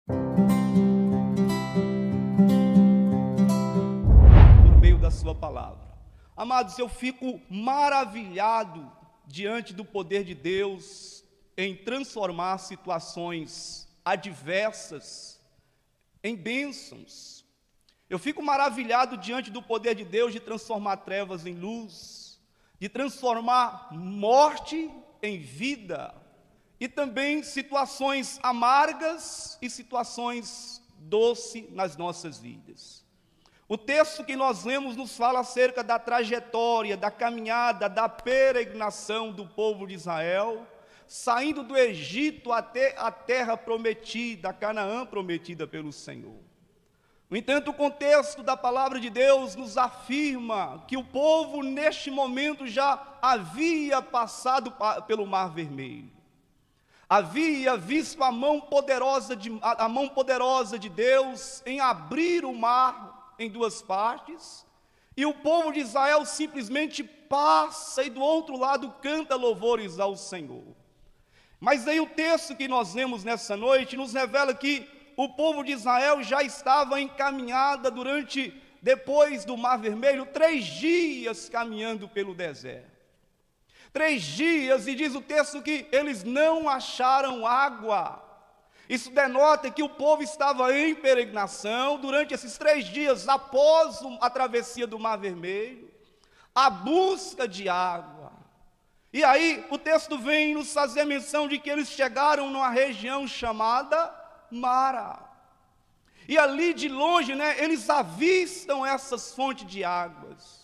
Por meio da sua palavra. Amados, eu fico maravilhado diante do poder de Deus em transformar situações adversas em bênçãos. Eu fico maravilhado diante do poder de Deus de transformar trevas em luz, de transformar morte em vida, e também situações amargas e situações doces nas nossas vidas. O texto que nós lemos nos fala acerca da trajetória, da caminhada, da peregrinação do povo de Israel, saindo do Egito até a terra prometida, a Canaã prometida pelo Senhor. No entanto, o contexto da palavra de Deus nos afirma que o povo neste momento já havia passado pelo Mar Vermelho. Havia visto a mão poderosa de Deus em abrir o mar em duas partes, e o povo de Israel simplesmente passa e do outro lado canta louvores ao Senhor. Mas aí o texto que nós lemos nessa noite nos revela que o povo de Israel já estava em caminhada depois do Mar Vermelho, 3 dias caminhando pelo deserto. 3 dias, e diz o texto que eles não acharam água. Isso denota que o povo estava em peregrinação durante esses 3 dias após a travessia do Mar Vermelho, a busca de água. E aí o texto vem nos fazer menção de que eles chegaram numa região chamada Mara. E ali de longe, eles avistam essas fontes de águas.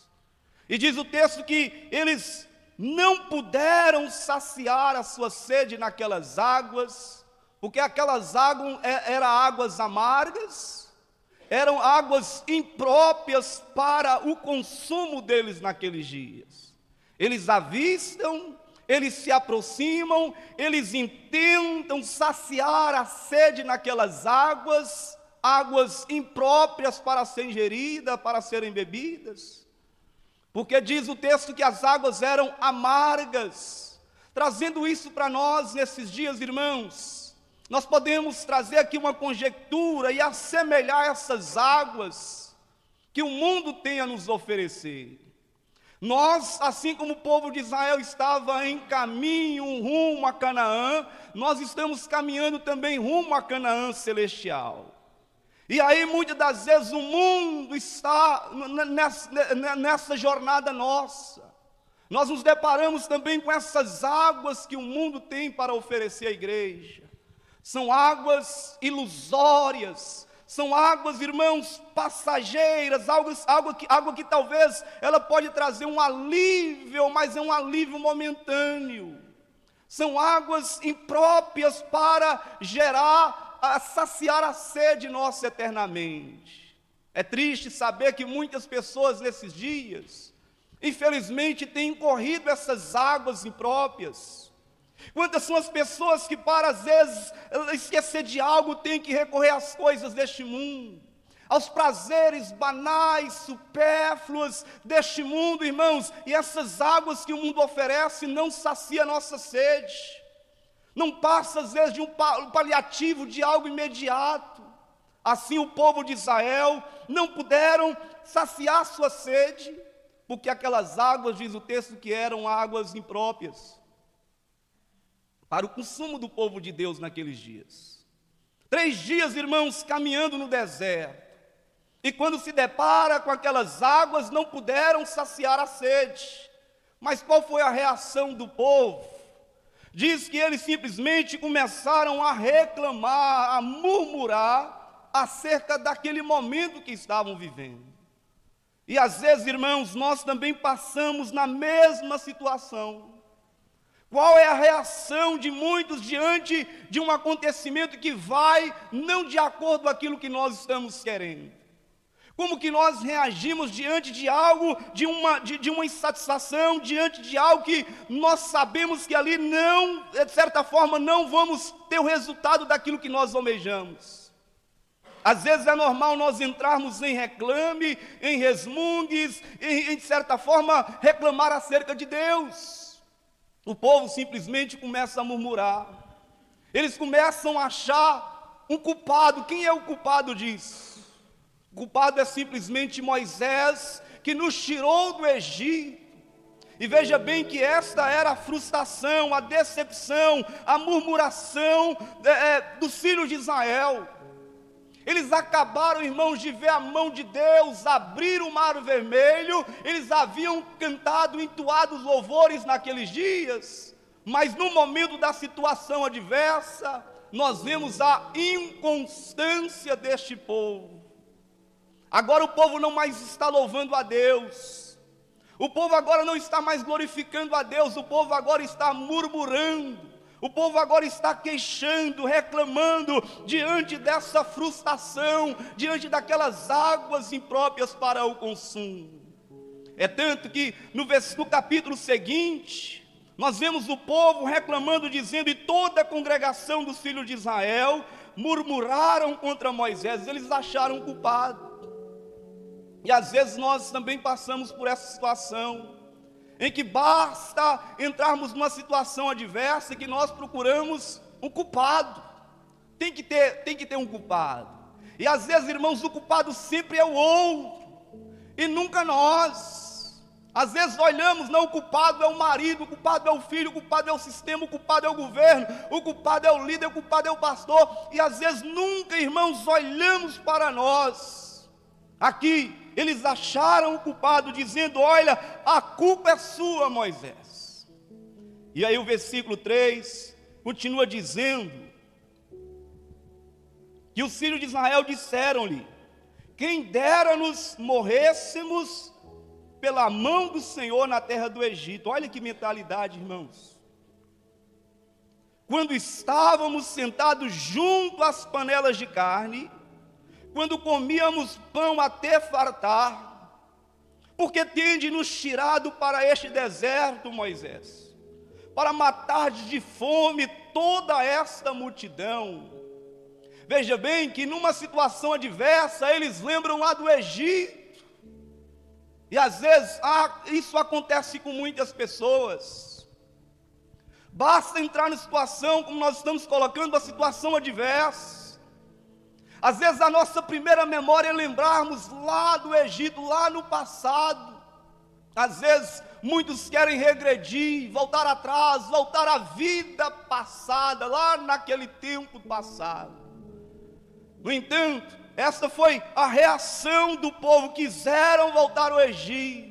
E diz o texto que eles não puderam saciar a sua sede naquelas águas, porque aquelas águas eram águas amargas, eram águas impróprias para o consumo deles naqueles dias. Eles avistam, eles se aproximam, eles intentam saciar a sede naquelas águas impróprias para serem ingeridas, para serem bebidas, porque diz o texto que as águas eram amargas. Trazendo isso para nós nesses dias, irmãos, nós podemos trazer aqui uma conjectura e assemelhar essas águas que o mundo tem a nos oferecer. Nós, assim como o povo de Israel estava em caminho rumo a Canaã, nós estamos caminhando também rumo a Canaã celestial. E aí muitas das vezes o mundo está nessa jornada nossa. Nós nos deparamos também com essas águas que o mundo tem para oferecer à igreja. São águas ilusórias, são águas, irmãos, passageiras, água que talvez ela pode trazer um alívio, mas é um alívio momentâneo. São águas impróprias para saciar a sede nossa eternamente. É triste saber que muitas pessoas nesses dias, infelizmente, têm corrido essas águas impróprias. Quantas são as pessoas que, para às vezes esquecer de algo, têm que recorrer às coisas deste mundo, aos prazeres banais, supérfluos deste mundo, irmãos, e essas águas que o mundo oferece não saciam a nossa sede, não passa às vezes de um paliativo de algo imediato. Assim o povo de Israel não puderam saciar sua sede, porque aquelas águas, diz o texto, que eram águas impróprias para o consumo do povo de Deus naqueles dias. 3 dias, irmãos, caminhando no deserto, e quando se depara com aquelas águas, não puderam saciar a sede. Mas qual foi a reação do povo? Diz que eles simplesmente começaram a reclamar, a murmurar acerca daquele momento que estavam vivendo. E às vezes, irmãos, nós também passamos na mesma situação. Qual é a reação de muitos diante de um acontecimento que vai não de acordo com aquilo que nós estamos querendo? Como que nós reagimos diante de algo, de uma insatisfação, diante de algo que nós sabemos que ali não, de certa forma, não vamos ter o resultado daquilo que nós almejamos? Às vezes é normal nós entrarmos em reclame, em resmungues, em de certa forma, reclamar acerca de Deus. O povo simplesmente começa a murmurar. Eles começam a achar um culpado. Quem é o culpado disso? O culpado é simplesmente Moisés, que nos tirou do Egito. E veja bem que esta era a frustração, a decepção, a murmuração dos filhos de Israel. Eles acabaram, irmãos, de ver a mão de Deus abrir o mar vermelho. Eles haviam cantado, entoado os louvores naqueles dias, mas no momento da situação adversa, nós vemos a inconstância deste povo. Agora o povo não mais está louvando a Deus. O povo agora não está mais glorificando a Deus, o povo agora está murmurando, o povo agora está queixando, reclamando, diante dessa frustração, diante daquelas águas impróprias para o consumo. É tanto que no capítulo seguinte, nós vemos o povo reclamando, dizendo: e toda a congregação dos filhos de Israel murmuraram contra Moisés, eles acharam culpado. E às vezes nós também passamos por essa situação, em que basta entrarmos numa situação adversa, que nós procuramos um culpado. Tem que ter um culpado. E às vezes, irmãos, o culpado sempre é o outro, e nunca nós. Às vezes olhamos, não, o culpado é o marido, o culpado é o filho, o culpado é o sistema, o culpado é o governo, o culpado é o líder, o culpado é o pastor. E às vezes nunca, irmãos, olhamos para nós. Aqui, eles acharam o culpado, dizendo: olha, a culpa é sua, Moisés. E aí o versículo 3 continua dizendo que os filhos de Israel disseram-lhe: quem dera-nos morrêssemos pela mão do Senhor na terra do Egito. Olha que mentalidade, irmãos. Quando estávamos sentados junto às panelas de carne, quando comíamos pão até fartar, porque tende-nos tirado para este deserto, Moisés, para matar de fome toda esta multidão. Veja bem que numa situação adversa, eles lembram lá do Egito, e às vezes isso acontece com muitas pessoas. Basta entrar na situação, como nós estamos colocando, a situação adversa. Às vezes a nossa primeira memória é lembrarmos lá do Egito, lá no passado. Às vezes muitos querem regredir, voltar atrás, voltar à vida passada, lá naquele tempo passado. No entanto, essa foi a reação do povo. Quiseram voltar ao Egito.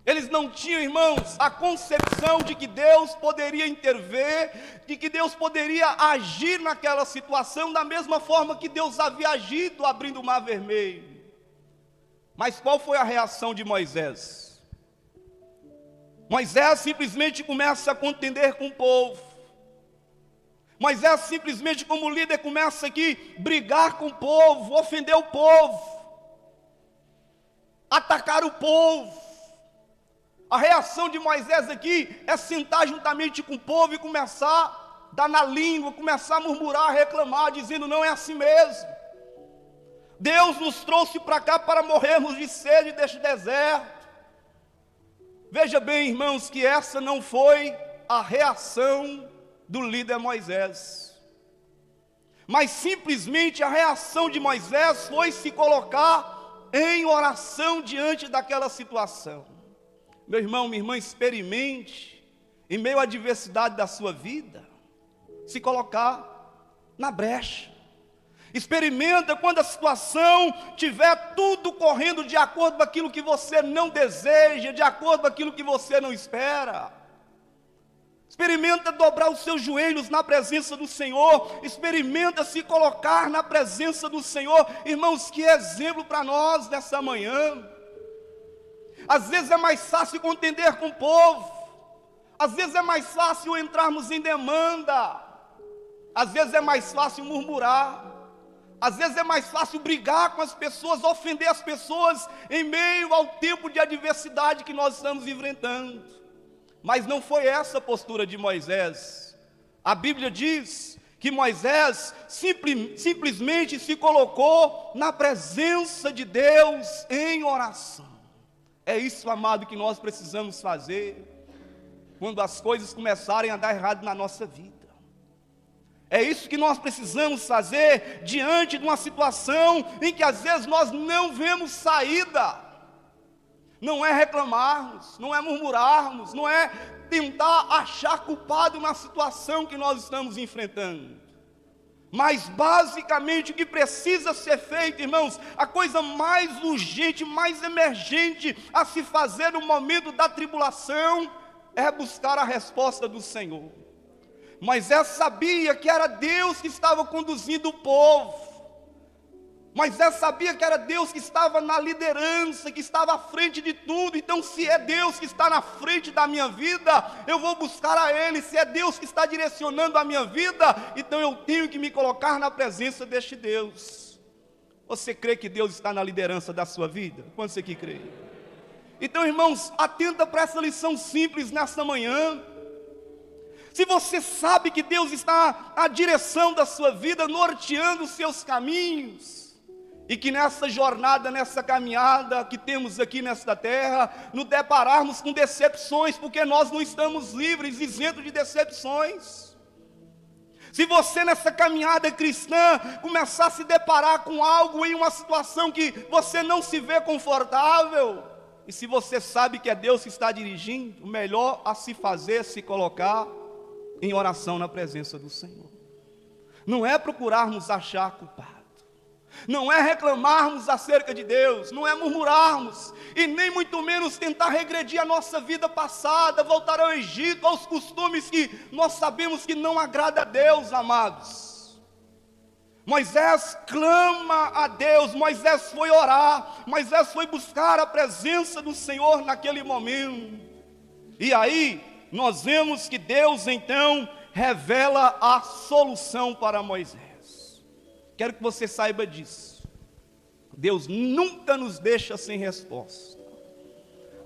Eles não tinham, irmãos, a concepção de que Deus poderia intervir, de que Deus poderia agir naquela situação da mesma forma que Deus havia agido abrindo o mar vermelho. Mas qual foi a reação de Moisés? Moisés simplesmente começa a contender com o povo. Moisés simplesmente, como líder, começa aqui a brigar com o povo, ofender o povo, atacar o povo. A reação de Moisés aqui é sentar juntamente com o povo e começar a dar na língua, começar a murmurar, reclamar, dizendo: não é assim mesmo. Deus nos trouxe para cá para morrermos de sede deste deserto. Veja bem, irmãos, que essa não foi a reação do líder Moisés, mas simplesmente a reação de Moisés foi se colocar em oração diante daquela situação. Meu irmão, minha irmã, experimente, em meio à adversidade da sua vida, se colocar na brecha. Experimenta quando a situação tiver tudo correndo de acordo com aquilo que você não deseja, de acordo com aquilo que você não espera. Experimenta dobrar os seus joelhos na presença do Senhor. Experimenta se colocar na presença do Senhor. Irmãos, que exemplo para nós nessa manhã. Às vezes é mais fácil contender com o povo, às vezes é mais fácil entrarmos em demanda, às vezes é mais fácil murmurar, às vezes é mais fácil brigar com as pessoas, ofender as pessoas em meio ao tempo de adversidade que nós estamos enfrentando. Mas não foi essa a postura de Moisés. A Bíblia diz que Moisés simplesmente se colocou na presença de Deus em oração. É isso, amado, que nós precisamos fazer quando as coisas começarem a dar errado na nossa vida. É isso que nós precisamos fazer diante de uma situação em que às vezes nós não vemos saída. Não é reclamarmos, não é murmurarmos, não é tentar achar culpado na situação que nós estamos enfrentando. Mas basicamente o que precisa ser feito, irmãos, a coisa mais urgente, mais emergente a se fazer no momento da tribulação é buscar a resposta do Senhor. Moisés sabia que era Deus que estava conduzindo o povo. Moisés sabia que era Deus que estava na liderança, que estava à frente de tudo. Então, se é Deus que está na frente da minha vida, eu vou buscar a Ele. Se é Deus que está direcionando a minha vida, então eu tenho que me colocar na presença deste Deus. Você crê que Deus está na liderança da sua vida? Quantos aqui crê? Então, irmãos, atenta para essa lição simples nesta manhã. Se você sabe que Deus está à direção da sua vida, norteando os seus caminhos, e que nessa jornada, nessa caminhada que temos aqui nesta terra, nos depararmos com decepções, porque nós não estamos livres, isentos de decepções. Se você nessa caminhada cristã começar a se deparar com algo em uma situação que você não se vê confortável, e se você sabe que é Deus que está dirigindo, o melhor a se fazer é se colocar em oração na presença do Senhor. Não é procurarmos achar culpado, não é reclamarmos acerca de Deus, não é murmurarmos, e nem muito menos tentar regredir a nossa vida passada, voltar ao Egito, aos costumes que nós sabemos que não agrada a Deus, amados. Moisés clama a Deus, Moisés foi orar, Moisés foi buscar a presença do Senhor naquele momento. E aí nós vemos que Deus então revela a solução para Moisés. Quero que você saiba disso. Deus nunca nos deixa sem resposta.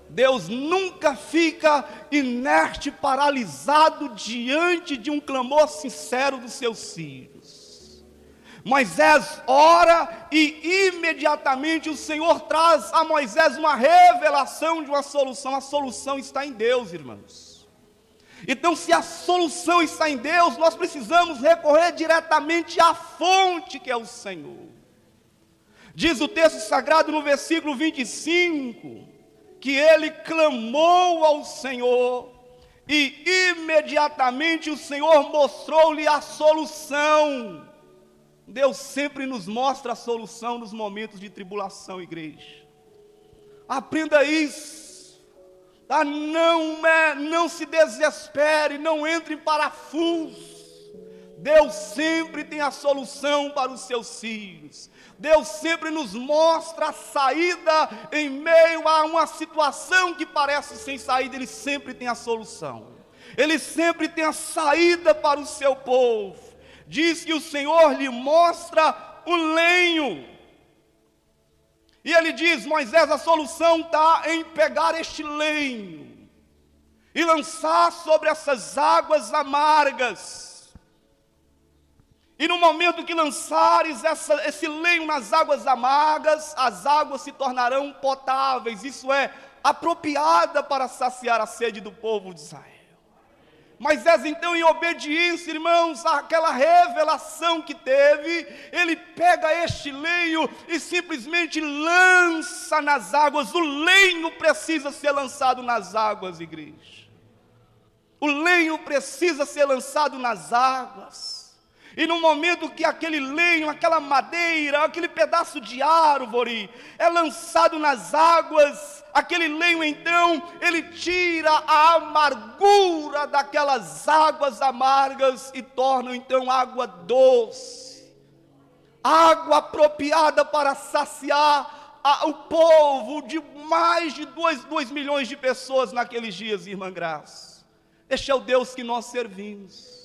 Deus nunca fica inerte, paralisado diante de um clamor sincero dos seus filhos. Moisés ora e imediatamente o Senhor traz a Moisés uma revelação de uma solução. A solução está em Deus, irmãos. Então, se a solução está em Deus, nós precisamos recorrer diretamente à fonte que é o Senhor. Diz o texto sagrado no versículo 25, que ele clamou ao Senhor, e imediatamente o Senhor mostrou-lhe a solução. Deus sempre nos mostra a solução nos momentos de tribulação, igreja. Aprenda isso. Tá? Não se desespere, não entre em parafuso. Deus sempre tem a solução para os seus filhos. Deus sempre nos mostra a saída em meio a uma situação que parece sem saída. Ele sempre tem a solução. Ele sempre tem a saída para o seu povo. Diz que o Senhor lhe mostra o lenho. E ele diz: Moisés, a solução está em pegar este lenho e lançar sobre essas águas amargas. E no momento que lançares esse lenho nas águas amargas, as águas se tornarão potáveis, isso é, apropriada para saciar a sede do povo de Israel. Moisés então, em obediência, irmãos, àquela revelação que teve, ele pega este lenho e simplesmente lança nas águas. O lenho precisa ser lançado nas águas, igreja. O lenho precisa ser lançado nas águas. E no momento que aquele lenho, aquela madeira, aquele pedaço de árvore é lançado nas águas, aquele lenho então, ele tira a amargura daquelas águas amargas e torna então água doce, água apropriada para saciar o povo de mais de 2 milhões de pessoas naqueles dias, irmã Graça. Este é o Deus que nós servimos.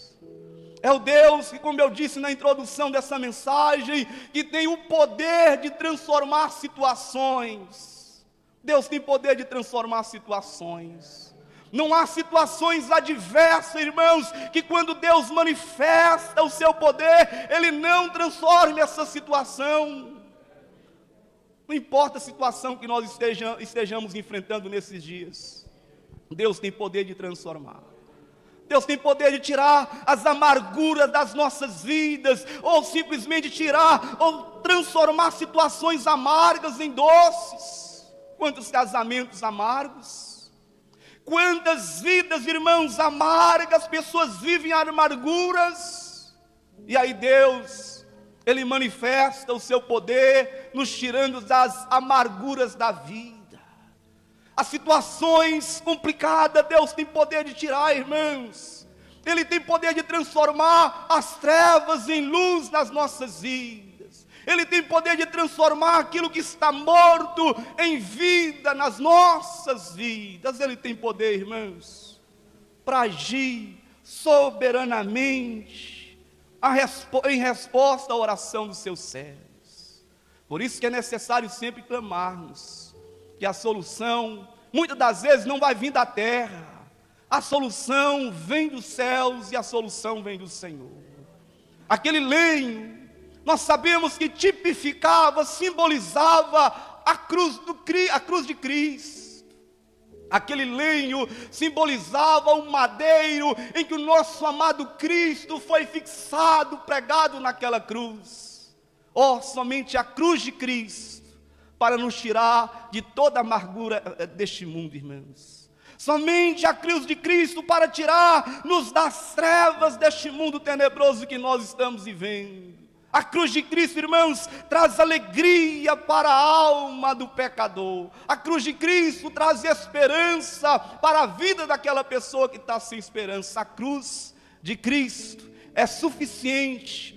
É o Deus que, como eu disse na introdução dessa mensagem, que tem o poder de transformar situações. Deus tem poder de transformar situações. Não há situações adversas, irmãos, que quando Deus manifesta o seu poder, Ele não transforme essa situação. Não importa a situação que nós estejamos enfrentando nesses dias, Deus tem poder de transformar. Deus tem poder de tirar as amarguras das nossas vidas, ou simplesmente tirar, ou transformar situações amargas em doces. Quantos casamentos amargos, quantas vidas, irmãos, amargas, pessoas vivem amarguras, e aí Deus, Ele manifesta o seu poder, nos tirando das amarguras da vida. As situações complicadas, Deus tem poder de tirar, irmãos. Ele tem poder de transformar as trevas em luz nas nossas vidas. Ele tem poder de transformar aquilo que está morto em vida nas nossas vidas. Ele tem poder, irmãos, para agir soberanamente em resposta à oração dos seus servos. Por isso que é necessário sempre clamarmos que a solução, muitas das vezes, não vai vir da terra. A solução vem dos céus e a solução vem do Senhor. Aquele lenho, nós sabemos que tipificava, simbolizava a cruz de Cristo. Aquele lenho simbolizava um madeiro em que o nosso amado Cristo foi fixado, pregado naquela cruz. Oh, somente a cruz de Cristo para nos tirar de toda a amargura deste mundo, irmãos. Somente a cruz de Cristo para tirar-nos das trevas deste mundo tenebroso que nós estamos vivendo. A cruz de Cristo, irmãos, traz alegria para a alma do pecador. A cruz de Cristo traz esperança para a vida daquela pessoa que está sem esperança. A cruz de Cristo é suficiente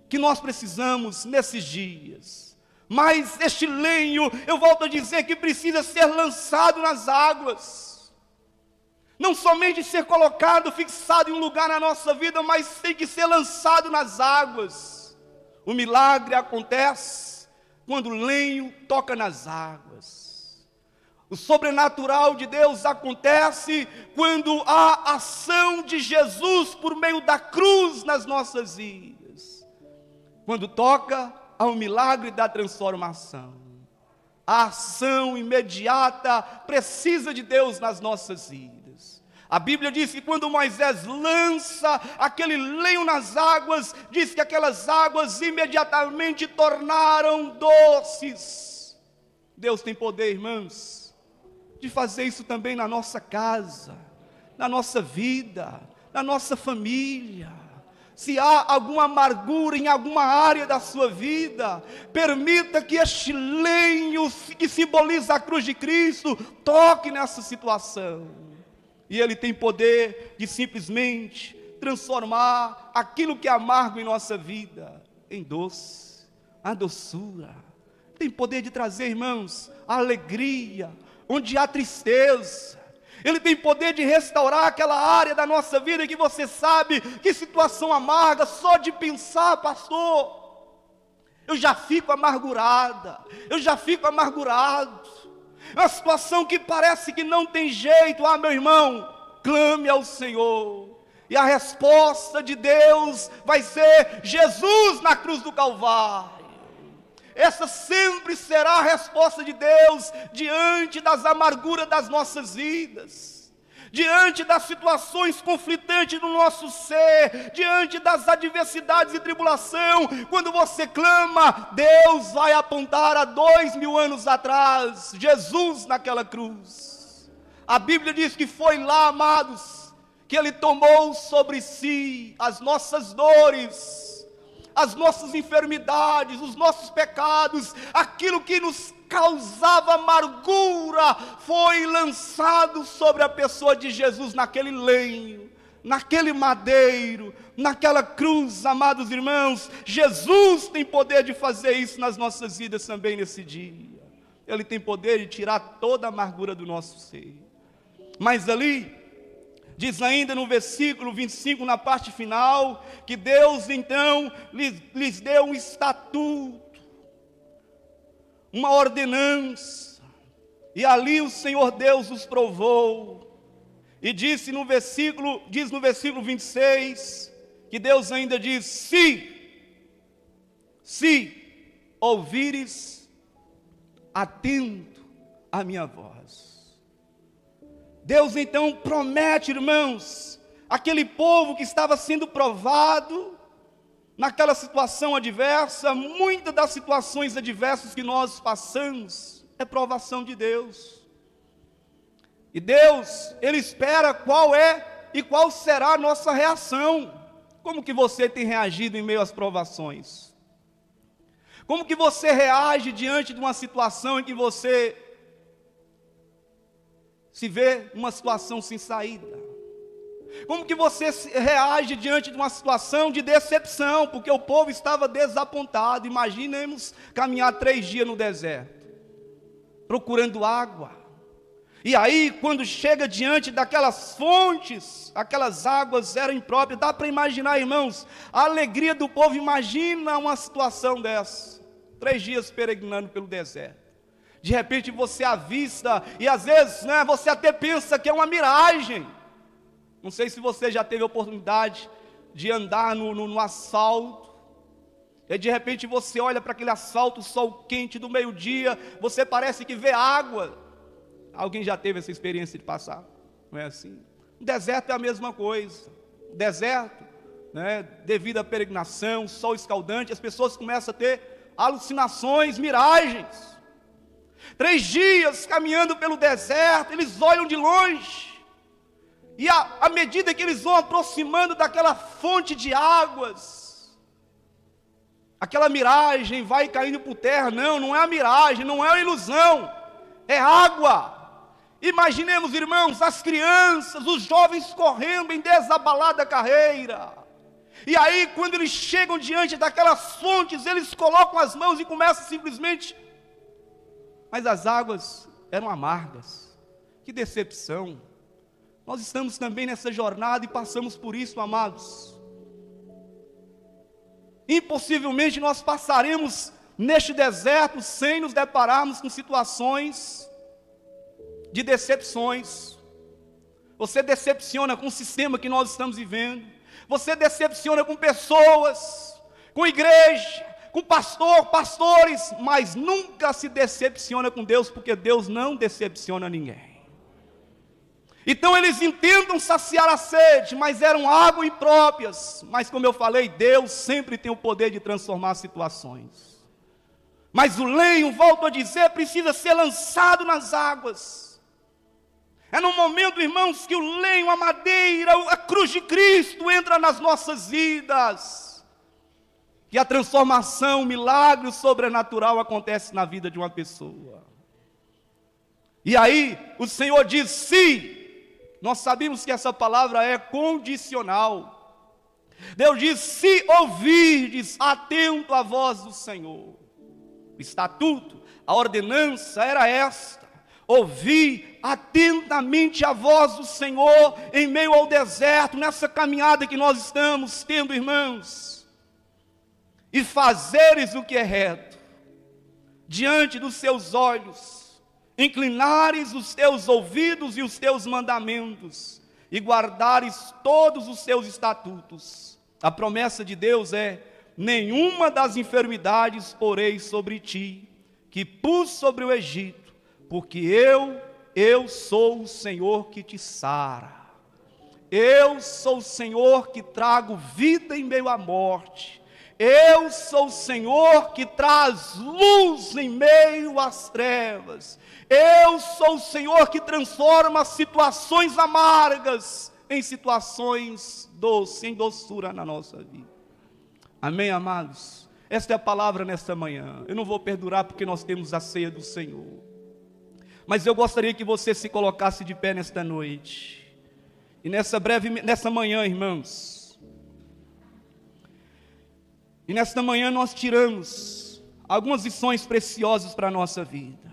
que nós precisamos nesses dias. Mas este lenho, eu volto a dizer que precisa ser lançado nas águas. Não somente ser colocado, fixado em um lugar na nossa vida, mas tem que ser lançado nas águas. O milagre acontece quando o lenho toca nas águas. O sobrenatural de Deus acontece quando há ação de Jesus por meio da cruz nas nossas vidas. Quando toca, há um milagre da transformação. A ação imediata precisa de Deus nas nossas vidas. A Bíblia diz que quando Moisés lança aquele lenho nas águas, diz que aquelas águas imediatamente tornaram doces. Deus tem poder, irmãos, de fazer isso também na nossa casa, na nossa vida, na nossa família. Se há alguma amargura em alguma área da sua vida, permita que este lenho que simboliza a cruz de Cristo toque nessa situação. E Ele tem poder de simplesmente transformar aquilo que é amargo em nossa vida em doce, a doçura. Tem poder de trazer, irmãos, a alegria onde há tristeza. Ele tem poder de restaurar aquela área da nossa vida que você sabe que situação amarga, só de pensar, pastor, eu já fico amargurada, eu já fico amargurado. É uma situação que parece que não tem jeito. Ah, meu irmão, clame ao Senhor, e a resposta de Deus vai ser Jesus na cruz do Calvário. Essa sempre será a resposta de Deus diante das amarguras das nossas vidas, diante das situações conflitantes no nosso ser, diante das adversidades e tribulação. Quando você clama, Deus vai apontar a 2000 anos atrás, Jesus naquela cruz. A Bíblia diz que foi lá, amados, que Ele tomou sobre si as nossas dores, as nossas enfermidades, os nossos pecados, aquilo que nos causava amargura, foi lançado sobre a pessoa de Jesus naquele lenho, naquele madeiro, naquela cruz. Amados irmãos, Jesus tem poder de fazer isso nas nossas vidas também nesse dia. Ele tem poder de tirar toda a amargura do nosso ser. Mas ali, diz ainda no versículo 25, na parte final, que Deus então lhes deu um estatuto, uma ordenança, e ali o Senhor Deus os provou, e diz no versículo 26, que Deus ainda diz: se ouvires atento à minha voz. Deus então promete, irmãos, aquele povo que estava sendo provado naquela situação adversa. Muitas das situações adversas que nós passamos é provação de Deus. E Deus, Ele espera qual é e qual será a nossa reação. Como que você tem reagido em meio às provações? Como que você reage diante de uma situação em que você se vê numa situação sem saída? Como que você reage diante de uma situação de decepção, porque o povo estava desapontado? Imaginemos caminhar 3 dias no deserto, procurando água. E aí, quando chega diante daquelas fontes, aquelas águas eram impróprias. Dá para imaginar, irmãos, a alegria do povo. Imagina uma situação dessa, 3 dias peregrinando pelo deserto. De repente você avista, e às vezes você até pensa que é uma miragem. Não sei se você já teve a oportunidade de andar no asfalto, e de repente você olha para aquele asfalto, sol quente do meio-dia, você parece que vê água. Alguém já teve essa experiência de passar? Não é assim? O deserto é a mesma coisa. O deserto, devido à peregrinação, sol escaldante, as pessoas começam a ter alucinações, miragens. 3 dias caminhando pelo deserto, eles olham de longe. E à medida que eles vão aproximando daquela fonte de águas, aquela miragem vai caindo por terra. Não é a miragem, não é a ilusão, é água. Imaginemos, irmãos, as crianças, os jovens correndo em desabalada carreira. E aí, quando eles chegam diante daquelas fontes, eles colocam as mãos e começam simplesmente. Mas as águas eram amargas. Que decepção. Nós estamos também nessa jornada e passamos por isso, amados. Impossivelmente nós passaremos neste deserto sem nos depararmos com situações de decepções. Você decepciona com o sistema que nós estamos vivendo. Você decepciona com pessoas, com igreja, com pastores, mas nunca se decepciona com Deus, porque Deus não decepciona ninguém. Então eles intentam saciar a sede, mas eram água impróprias. Mas como eu falei, Deus sempre tem o poder de transformar situações. Mas o lenho, volto a dizer, precisa ser lançado nas águas. É no momento, irmãos, que o lenho, a madeira, a cruz de Cristo entra nas nossas vidas, que a transformação, o milagre, o sobrenatural acontece na vida de uma pessoa. E aí, o Senhor diz: sim. Nós sabemos que essa palavra é condicional. Deus diz: se ouvirdes atento à voz do Senhor. O estatuto, a ordenança era esta: ouvir atentamente a voz do Senhor em meio ao deserto, nessa caminhada que nós estamos tendo, irmãos, e fazeres o que é reto diante dos seus olhos, inclinares os teus ouvidos e os teus mandamentos, e guardares todos os seus estatutos. A promessa de Deus é: nenhuma das enfermidades porei sobre ti, que pus sobre o Egito, porque eu sou o Senhor que te sara. Eu sou o Senhor que trago vida em meio à morte. Eu sou o Senhor que traz luz em meio às trevas. Eu sou o Senhor que transforma situações amargas em situações doces, em doçura na nossa vida. Amém, amados? Esta é a palavra nesta manhã. Eu não vou perdurar porque nós temos a ceia do Senhor. Mas eu gostaria que você se colocasse de pé nesta noite. E nessa manhã, irmãos. E nesta manhã nós tiramos algumas lições preciosas para a nossa vida.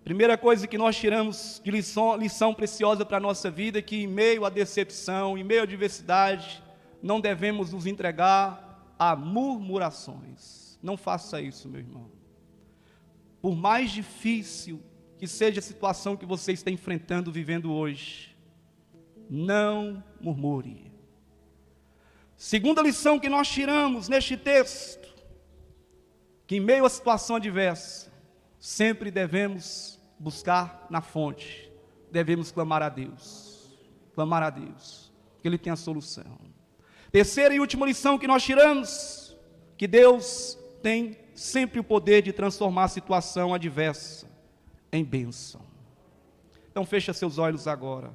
Primeira coisa que nós tiramos de lição preciosa para a nossa vida é que em meio à decepção, em meio à adversidade, não devemos nos entregar a murmurações. Não faça isso, meu irmão. Por mais difícil que seja a situação que você está enfrentando, vivendo hoje, não murmure. Segunda lição que nós tiramos neste texto, que em meio à situação adversa, sempre devemos buscar na fonte, devemos clamar a Deus. clamar a Deus, que Ele tem a solução. Terceira e última lição que nós tiramos, que Deus tem sempre o poder de transformar a situação adversa em bênção. Então fecha seus olhos agora.